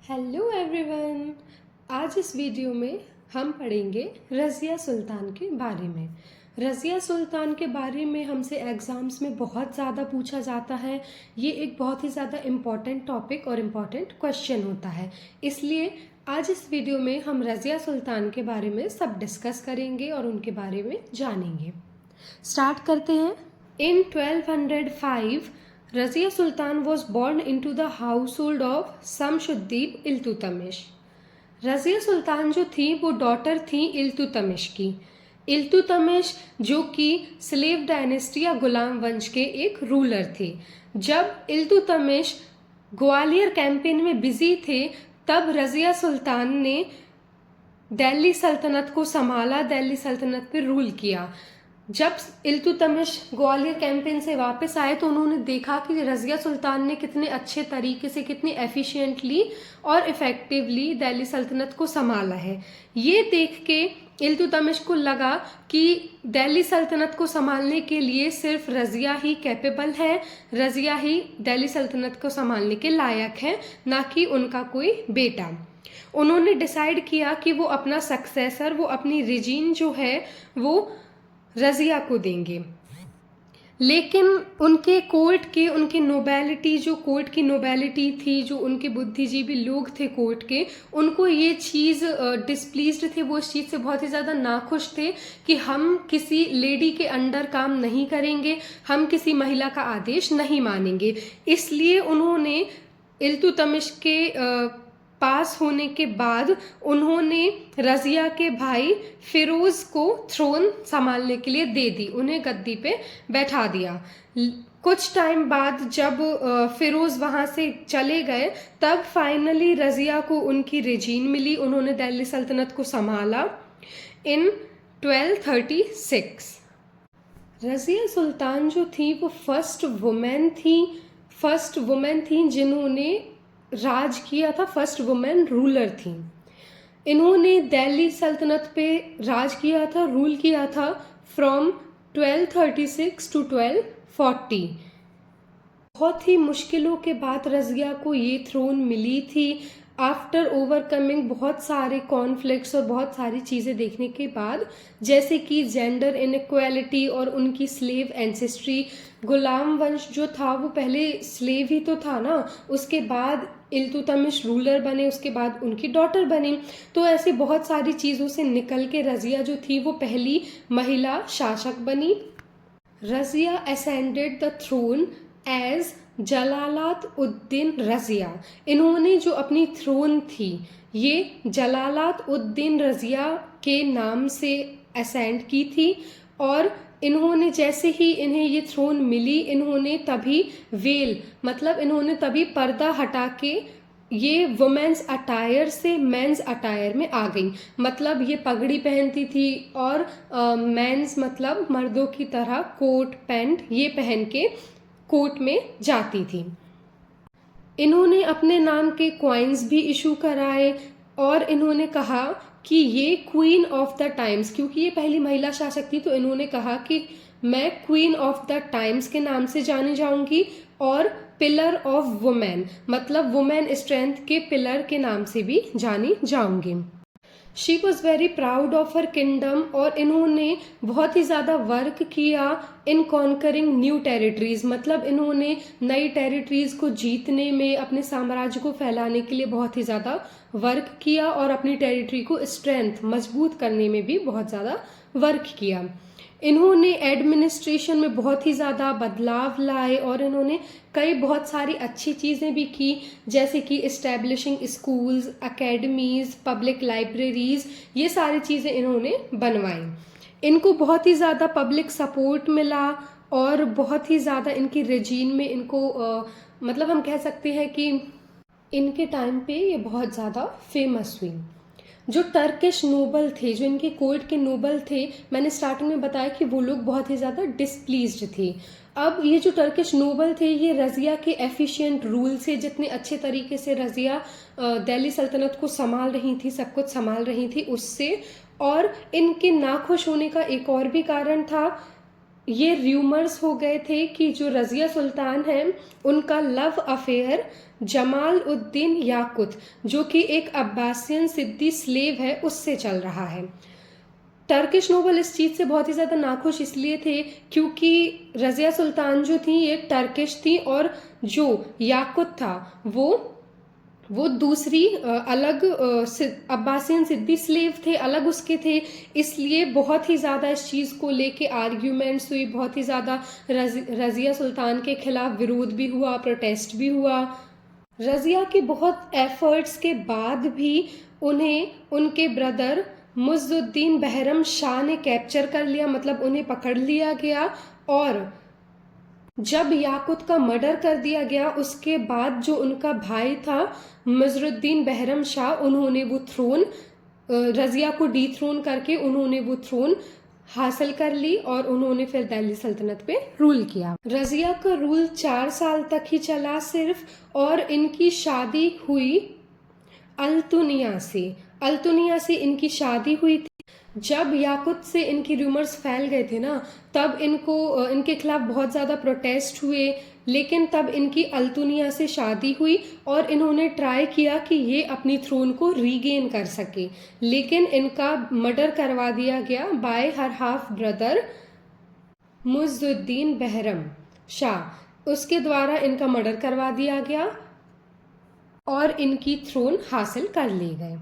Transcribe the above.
Hello everyone. आज इस video में हम पढ़ेंगे रज़िया सुल्तान के बारे में। रज़िया सुल्तान के बारे में हमसे एग्ज़ाम्स में बहुत ज़्यादा पूछा जाता है। ये एक बहुत ही ज़्यादा इम्पॉर्टेंट टॉपिक और इम्पॉर्टेंट क्वेश्चन होता है, इसलिए आज इस वीडियो में हम रज़िया सुल्तान के बारे में सब डिस्कस करेंगे और उनके बारे में जानेंगे। स्टार्ट करते हैं। इन 1205 Razia Sultan was born into the household of Samshuddin Iltutmish. Razia सुल्तान जो थी वो डॉटर थी इल्तुतमिश की। इल्तुतमिश जो कि स्लेव डायनेस्टी या गुलाम वंश के एक रूलर थे। जब इल्तुतमिश ग्वालियर कैंपेन में बिजी थे तब रज़िया सुल्तान ने दिल्ली सल्तनत को संभाला, दिल्ली सल्तनत पर रूल किया। जब इल्तुतमिश ग्वालियर कैंपेन से वापस आए तो उन्होंने देखा कि रज़िया सुल्तान ने कितने अच्छे तरीके से, कितनी एफिशिएंटली और इफ़ेक्टिवली दिल्ली सल्तनत को संभाला है। ये देख के इल्तुतमिश को लगा कि दिल्ली सल्तनत को संभालने के लिए सिर्फ रज़िया ही कैपेबल है, रज़िया ही दिल्ली सल्तनत को संभालने के लायक है, ना कि उनका कोई बेटा। उन्होंने डिसाइड किया कि वो अपना सक्सेसर, वो अपनी रिजीन जो है वो रज़िया को देंगे। लेकिन उनके कोर्ट के, उनके नोबेलिटी, जो कोर्ट की नोबेलिटी थी, जो उनके बुद्धिजीवी लोग थे कोर्ट के, उनको ये चीज़ डिसप्लीज्ड थे, वो इस चीज़ से बहुत ही ज़्यादा नाखुश थे कि हम किसी लेडी के अंडर काम नहीं करेंगे, हम किसी महिला का आदेश नहीं मानेंगे। इसलिए उन्होंने इल्तुतमिश के पास होने के बाद उन्होंने रज़िया के भाई फिरोज़ को थ्रोन संभालने के लिए दे दी, उन्हें गद्दी पे बैठा दिया। कुछ टाइम बाद जब फिरोज़ वहाँ से चले गए तब फाइनली रज़िया को उनकी रेजीन मिली, उन्होंने दिल्ली सल्तनत को संभाला इन 1236। रज़िया सुल्तान जो थी वो फर्स्ट वुमेन थी जिन्होंने राज किया था, फर्स्ट वुमेन रूलर थी। इन्होंने दिल्ली सल्तनत पे राज किया था, रूल किया था फ्रॉम 1236 टू 1240। बहुत ही मुश्किलों के बाद रज़िया को ये थ्रोन मिली थी। आफ्टर ओवरकमिंग बहुत सारे कॉन्फ्लिक्ट्स और बहुत सारी चीज़ें देखने के बाद, जैसे कि जेंडर इनइक्वालिटी और उनकी स्लेव एंसेस्ट्री। गुलाम वंश जो था वो पहले स्लेव ही तो था ना, उसके बाद इल्तुतमिश रूलर बने, उसके बाद उनकी डॉटर बनी। तो ऐसे बहुत सारी चीज़ों से निकल के रज़िया जो थी वो पहली महिला शासक बनी। Razia ascended the throne as Jalalat uddin Razia. इन्होंने जो अपनी थ्रोन थी ये जलालात उद्दीन रज़िया के नाम से असेंड की थी। और इन्होंने जैसे ही इन्हें ये थ्रोन मिली, इन्होंने तभी वेल, मतलब इन्होंने तभी पर्दा हटा के ये वुमेन्स अटायर से मेंस अटायर में आ गई। मतलब ये पगड़ी पहनती थी और मेंस मतलब मर्दों की तरह कोट पैंट ये पहन के कोर्ट में जाती थी। इन्होंने अपने नाम के कॉइन्स भी इशू कराए और इन्होंने कहा कि ये क्वीन ऑफ द टाइम्स, क्योंकि ये पहली महिला शासक थी तो इन्होंने कहा कि मैं क्वीन ऑफ द टाइम्स के नाम से जानी जाऊंगी और पिलर ऑफ वुमेन, मतलब वुमेन स्ट्रेंथ के पिलर के नाम से भी जानी जाऊंगी। She was very proud of her kingdom और इन्होंने बहुत ही ज़्यादा वर्क किया इन कॉन्करिंग न्यू टेरिटरीज, मतलब इन्होंने नई टेरिटरीज को जीतने में, अपने साम्राज्य को फैलाने के लिए बहुत ही ज़्यादा वर्क किया और अपनी टेरिटरी को स्ट्रेंथ, मजबूत करने में भी बहुत ज़्यादा वर्क किया। इन्होंने एडमिनिस्ट्रेशन में बहुत ही ज़्यादा बदलाव लाए और इन्होंने कई बहुत सारी अच्छी चीज़ें भी की, जैसे कि establishing schools, academies, public libraries, ये सारी चीज़ें इन्होंने बनवाई। इनको बहुत ही ज़्यादा पब्लिक सपोर्ट मिला और बहुत ही ज़्यादा इनकी रेजीन में इनको मतलब हम कह सकते हैं कि इनके टाइम पे ये बहुत ज़्यादा फेमस हुई। जो टर्किश नोबल थे, जो इनके कोर्ट के नोबल थे, मैंने स्टार्टिंग में बताया कि वो लोग बहुत ही ज़्यादा डिसप्लीज्ड थे। अब ये जो टर्किश नोबल थे ये रज़िया के एफिशिएंट रूल से, जितने अच्छे तरीके से रज़िया दिल्ली सल्तनत को संभाल रही थी, सब कुछ संभाल रही थी, उससे। और इनके नाखुश होने का एक और भी कारण था ये र्यूमर्स हो गए थे कि जो रज़िया सुल्तान है उनका लव अफेयर जमाल उद्दीन याकुत, जो कि एक अब्बासियन सिद्दी स्लेव है, उससे चल रहा है। टर्किश नोबल इस चीज़ से बहुत ही ज़्यादा नाखुश इसलिए थे क्योंकि रज़िया सुल्तान जो थी ये टर्किश थी और जो याकुत था वो दूसरी अलग अब्बासियन सिद्दी स्लेव थे, अलग उसके थे। इसलिए बहुत ही ज़्यादा इस चीज़ को लेके आर्ग्यूमेंट्स हुई, बहुत ही ज़्यादा रज़िया सुल्तान के खिलाफ विरोध भी हुआ, प्रोटेस्ट भी हुआ। रज़िया के बहुत एफर्ट्स के बाद भी उन्हें उनके ब्रदर मुइज़ुद्दीन बहरम शाह ने कैप्चर कर लिया, मतलब उन्हें पकड़ लिया गया। और जब याकुत का मर्डर कर दिया गया उसके बाद जो उनका भाई था मुइज़ुद्दीन बहरम शाह, उन्होंने वो थ्रोन रज़िया को डीथ्रोन करके उन्होंने वो थ्रोन हासिल कर ली और उन्होंने फिर दिल्ली सल्तनत पे रूल किया। रज़िया का रूल 4 साल तक ही चला सिर्फ, और इनकी शादी हुई अल्तुनिया से इनकी शादी हुई थी। जब याकुत से इनकी रूमर्स फैल गए थे ना, तब इनके खिलाफ बहुत ज़्यादा प्रोटेस्ट हुए, लेकिन तब इनकी अल्तुनिया से शादी हुई और इन्होंने ट्राई किया कि ये अपनी थ्रोन को रीगेन कर सके, लेकिन इनका मर्डर करवा दिया गया बाय हर हाफ ब्रदर मुइज़ुद्दीन बहरम शाह। उसके द्वारा इनका मर्डर करवा दिया गया और इनकी थ्रोन हासिल कर ली गए।